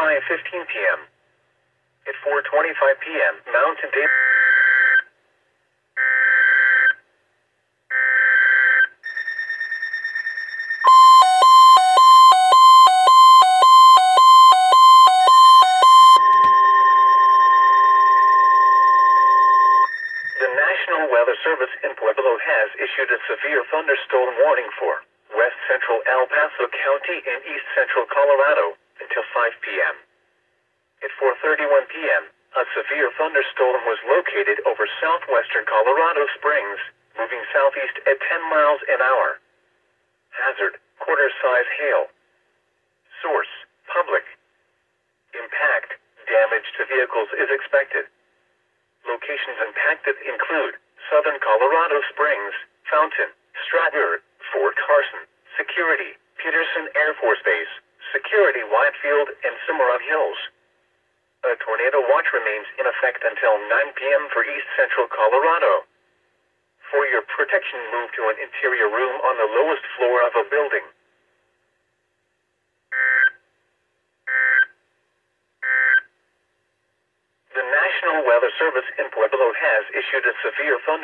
by 15 p.m. At 4:25 p.m., Mountain Day. The National Weather Service in Pueblo has issued a severe thunderstorm warning for west central El Paso County and east central Colorado until 5 p.m. At 4:31 p.m., a severe thunderstorm was located over southwestern Colorado Springs, moving southeast at 10 miles an hour. Hazard: quarter-size hail. Source: public. Impact: damage to vehicles is expected. Locations impacted include southern Colorado Springs, Fountain, Stratford, Fort Carson, Security, Peterson Air Force Base, Security Whitefield, and Cimarron Hills. A tornado watch remains in effect until 9 p.m. for east central Colorado. For your protection, move to an interior room on the lowest floor of a building. The National Weather Service in Pueblo has issued a severe thunder